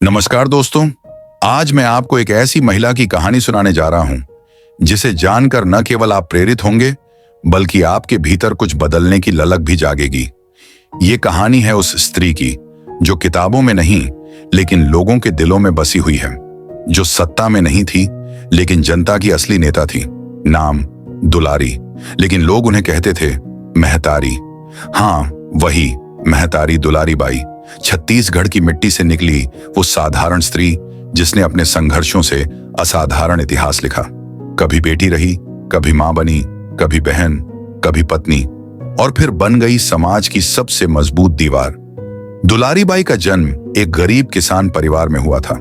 नमस्कार दोस्तों। आज मैं आपको एक ऐसी महिला की कहानी सुनाने जा रहा हूं जिसे जानकर न केवल आप प्रेरित होंगे बल्कि आपके भीतर कुछ बदलने की ललक भी जागेगी। ये कहानी है उस स्त्री की जो किताबों में नहीं लेकिन लोगों के दिलों में बसी हुई है, जो सत्ता में नहीं थी लेकिन जनता की असली नेता थी। नाम दुलारी, लेकिन लोग उन्हें कहते थे महतारी। हाँ, वही महतारी दुलारी बाई। छत्तीसगढ़ की मिट्टी से निकली वो साधारण स्त्री जिसने अपने संघर्षों से असाधारण इतिहास लिखा। कभी बेटी रही, कभी मां बनी, कभी बहन, कभी पत्नी और फिर बन गई समाज की सबसे मजबूत दीवार। दुलारी बाई का जन्म एक गरीब किसान परिवार में हुआ था,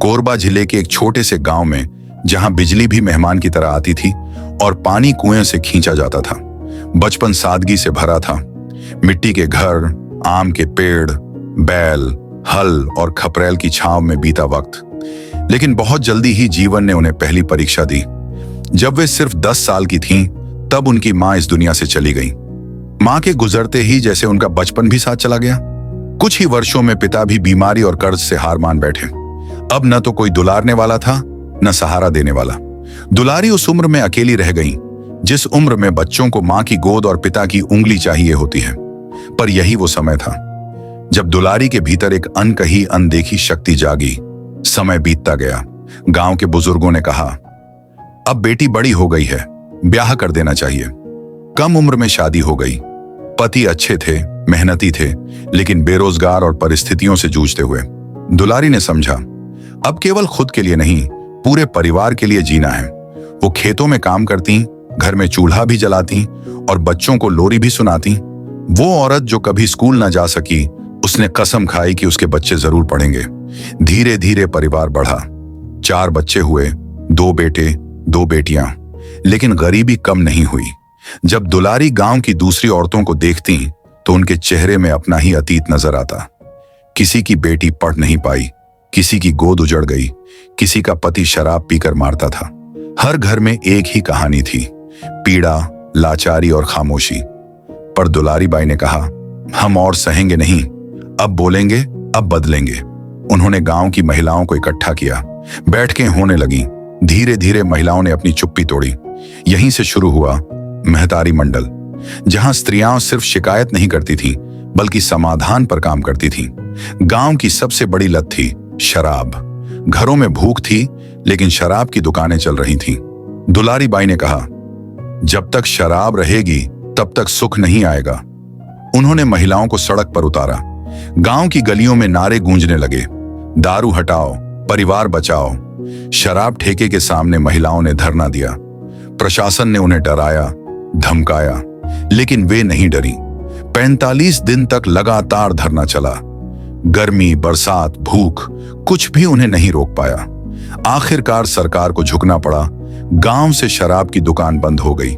कोरबा जिले के एक छोटे से गांव में, जहां बिजली भी मेहमान की तरह आती थी और पानी कुएं से खींचा जाता था। बचपन सादगी से भरा था। मिट्टी के घर, आम के पेड़, बैल, हल और खपरेल की छांव में बीता वक्त। लेकिन बहुत जल्दी ही जीवन ने उन्हें पहली परीक्षा दी। जब वे सिर्फ 10 साल की थीं, तब उनकी मां इस दुनिया से चली गई। मां के गुजरते ही जैसे उनका बचपन भी साथ चला गया। कुछ ही वर्षों में पिता भी बीमारी और कर्ज से हार मान बैठे। अब न तो कोई दुलारने वाला था, न सहारा देने वाला। दुलारी उस उम्र में अकेली रह गई जिस उम्र में बच्चों को मां की गोद और पिता की उंगली चाहिए होती है। पर यही वो समय था जब दुलारी के भीतर एक अनकही अनदेखी शक्ति जागी। समय बीतता गया। गांव के बुजुर्गों ने कहा, अब बेटी बड़ी हो गई है, ब्याह कर देना चाहिए। कम उम्र में शादी हो गई। पति अच्छे थे, मेहनती थे, लेकिन बेरोजगार और परिस्थितियों से जूझते हुए। दुलारी ने समझा, अब केवल खुद के लिए नहीं, पूरे परिवार के लिए जीना है। वो खेतों में काम करती, घर में चूल्हा भी जलाती और बच्चों को लोरी भी सुनाती। वो औरत जो कभी स्कूल न जा सकी, उसने कसम खाई कि उसके बच्चे जरूर पढ़ेंगे। धीरे धीरे परिवार बढ़ा। 4 बच्चे हुए, 2 बेटे, 2 बेटियां। लेकिन गरीबी कम नहीं हुई। जब दुलारी गांव की दूसरी औरतों को देखती तो उनके चेहरे में अपना ही अतीत नजर आता। किसी की बेटी पढ़ नहीं पाई, किसी की गोद उजड़ गई, किसी का पति शराब पीकर मारता था। हर घर में एक ही कहानी थी, पीड़ा, लाचारी और खामोशी। पर दुलारी बाई ने कहा, हम और सहेंगे नहीं, अब बोलेंगे, अब बदलेंगे। उन्होंने गांव की महिलाओं को इकट्ठा किया। बैठकें होने लगी। धीरे धीरे महिलाओं ने अपनी चुप्पी तोड़ी। यहीं से शुरू हुआ महतारी मंडल, जहां स्त्रियां सिर्फ शिकायत नहीं करती थीं, बल्कि समाधान पर काम करती थीं। गांव की सबसे बड़ी लत थी शराब। घरों में भूख थी, लेकिन शराब की दुकानें चल रही थीं। दुलारी बाई ने कहा, जब तक शराब रहेगी तब तक सुख नहीं आएगा। उन्होंने महिलाओं को सड़क पर उतारा। गांव की गलियों में नारे गूंजने लगे, दारू हटाओ, परिवार बचाओ। शराब ठेके के सामने महिलाओं ने धरना दिया। प्रशासन ने उन्हें डराया, धमकाया, लेकिन वे नहीं डरी। 45 दिन तक लगातार धरना चला। गर्मी, बरसात, भूख, कुछ भी उन्हें नहीं रोक पाया। आखिरकार सरकार को झुकना पड़ा। गांव से शराब की दुकान बंद हो गई।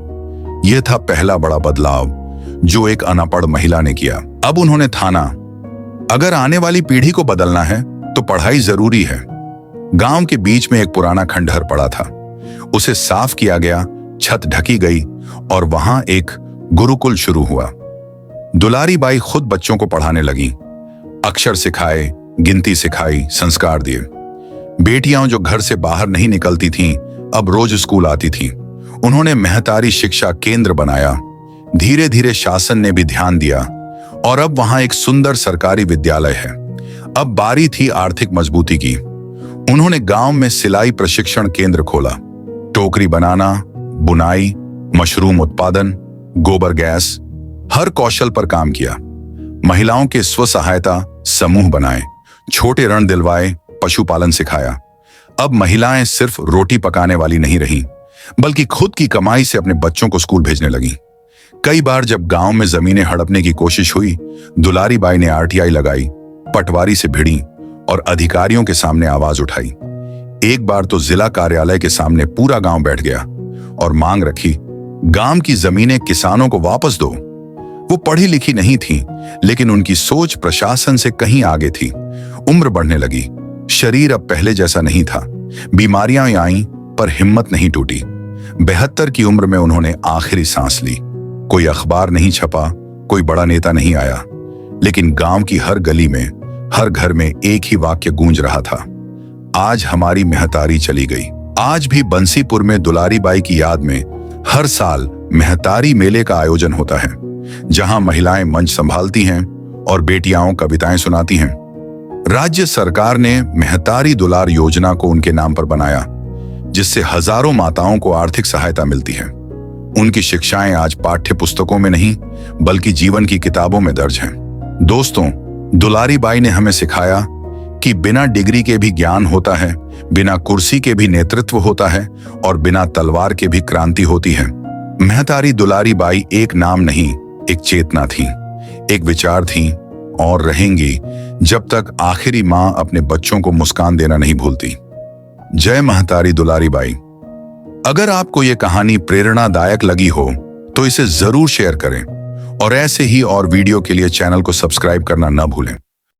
यह था पहला बड़ा बदलाव जो एक अनपढ़ महिला ने किया। अब उन्होंने ठाना, अगर आने वाली पीढ़ी को बदलना है तो पढ़ाई जरूरी है। गांव के बीच में एक पुराना खंडहर पड़ा था। उसे साफ किया गया, छत ढकी गई और वहां एक गुरुकुल शुरू हुआ। दुलारी बाई खुद बच्चों को पढ़ाने लगी। अक्षर सिखाए, गिनती सिखाई, संस्कार दिए। बेटियां जो घर से बाहर नहीं निकलती थीं, अब रोज स्कूल आती थीं। उन्होंने महतारी शिक्षा केंद्र बनाया। धीरे धीरे शासन ने भी ध्यान दिया और अब वहां एक सुंदर सरकारी विद्यालय है। अब बारी थी आर्थिक मजबूती की। उन्होंने गांव में सिलाई प्रशिक्षण केंद्र खोला। टोकरी बनाना, बुनाई, मशरूम उत्पादन, गोबर गैस, हर कौशल पर काम किया। महिलाओं के स्व सहायता समूह बनाए, छोटे ऋण दिलवाए, पशुपालन सिखाया। अब महिलाएं सिर्फ रोटी पकाने वाली नहीं रहीं, बल्कि खुद की कमाई से अपने बच्चों को स्कूल भेजने लगी। कई बार जब गांव में जमीनें हड़पने की कोशिश हुई, दुलारी बाई ने आरटीआई लगाई, पटवारी से भिड़ी और अधिकारियों के सामने आवाज उठाई। एक बार तो जिला कार्यालय के सामने पूरा गांव बैठ गया और मांग रखी, गांव की जमीनें किसानों को वापस दो। वो पढ़ी लिखी नहीं थी, लेकिन उनकी सोच प्रशासन से कहीं आगे थी। उम्र बढ़ने लगी। शरीर अब पहले जैसा नहीं था। बीमारियां आईं, पर हिम्मत नहीं टूटी। 72 की उम्र में उन्होंने आखिरी सांस ली। कोई अखबार नहीं छपा, कोई बड़ा नेता नहीं आया, लेकिन गांव की हर गली में हर घर में एक ही वाक्य गूंज रहा था, आज हमारी महतारी चली गई। आज भी बंसीपुर में दुलारी बाई की याद में हर साल महतारी मेले का आयोजन होता है, जहां महिलाएं मंच संभालती हैं और बेटियां कविताएं सुनाती हैं। राज्य सरकार ने महतारी दुलार योजना को उनके नाम पर बनाया, जिससे हजारों माताओं को आर्थिक सहायता मिलती है। उनकी शिक्षाएं आज पाठ्य पुस्तकों में नहीं बल्कि जीवन की किताबों में दर्ज हैं। दोस्तों, दुलारी बाई ने हमें सिखाया कि बिना डिग्री के भी ज्ञान होता है, बिना कुर्सी के भी नेतृत्व होता है और बिना तलवार के भी क्रांति होती है। महतारी दुलारी बाई एक नाम नहीं, एक चेतना थी, एक विचार थी और रहेंगी जब तक आखिरी मां अपने बच्चों को मुस्कान देना नहीं भूलती। जय महतारी दुलारी बाई। अगर आपको यह कहानी प्रेरणादायक लगी हो तो इसे जरूर शेयर करें और ऐसे ही और वीडियो के लिए चैनल को सब्सक्राइब करना न भूलें।